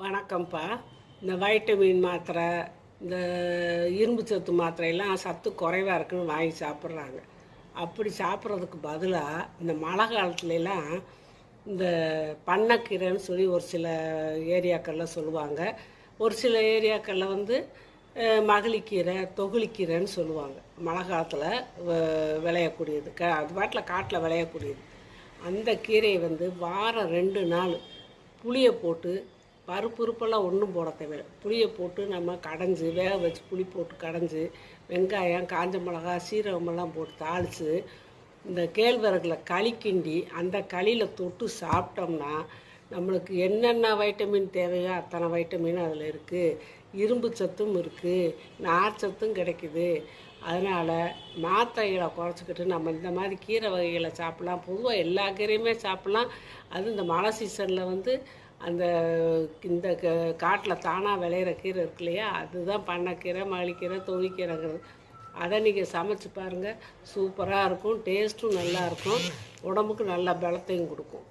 வணக்கம்ப்பா. இந்த வைட்டமின் மாத்திரை, இந்த இரும்பு சத்து மாத்திரையெல்லாம் சத்து குறைவாக இருக்குன்னு வாங்கி சாப்பிட்றாங்க. அப்படி சாப்பிட்றதுக்கு பதிலாக இந்த மழை காலத்துலலாம் இந்த பண்ணைக்கீரைன்னு சொல்லி ஒரு சில ஏரியாக்களில் சொல்லுவாங்க. ஒரு சில ஏரியாக்களில் வந்து மகளிக்கீரை, தொகுளிக்கீரைன்னு சொல்லுவாங்க. மழை காலத்தில் விளையக்கூடியது, அது பாட்டில் காட்டில் விளையக்கூடியது. அந்த கீரையை வந்து வாரம் 2 நாள் புளியை போட்டு, பருப்பெல்லாம் ஒன்றும் போட தேவையில்லை, புளியை போட்டு நம்ம கடைஞ்சி வேக வச்சு புளி போட்டு கடைஞ்சி வெங்காயம், காஞ்ச மிளகா, சீரகமெல்லாம் போட்டு தாளித்து இந்த கேழ்வரகுல களி கிண்டி அந்த களியில் தொட்டு சாப்பிட்டோம்னா நம்மளுக்கு என்னென்ன வைட்டமின் தேவையோ அத்தனை வைட்டமின் அதில் இருக்குது. இரும்பு சத்தும் இருக்குது, நார் சத்தும் கிடைக்குது. அதனால் மாத்திரைகளை குறைச்சிக்கிட்டு நம்ம இந்த மாதிரி கீரை வகைகளை சாப்பிட்லாம். பொதுவாக எல்லா கீரையுமே சாப்பிட்லாம். அதுவும் இந்த மழை சீசனில் வந்து அந்த இந்த காட்டில் தானாக விளையிற கீரை இருக்கு இல்லையா, அதுதான் பண்ணைக்கீரை, மகளிக்கீரை, தொழிற்கீரைங்கிறது. அதை நீங்கள் சமைச்சு பாருங்கள், சூப்பராக இருக்கும், டேஸ்ட்டும் நல்லாயிருக்கும், உடம்புக்கு நல்ல பலத்தையும் கொடுக்கும்.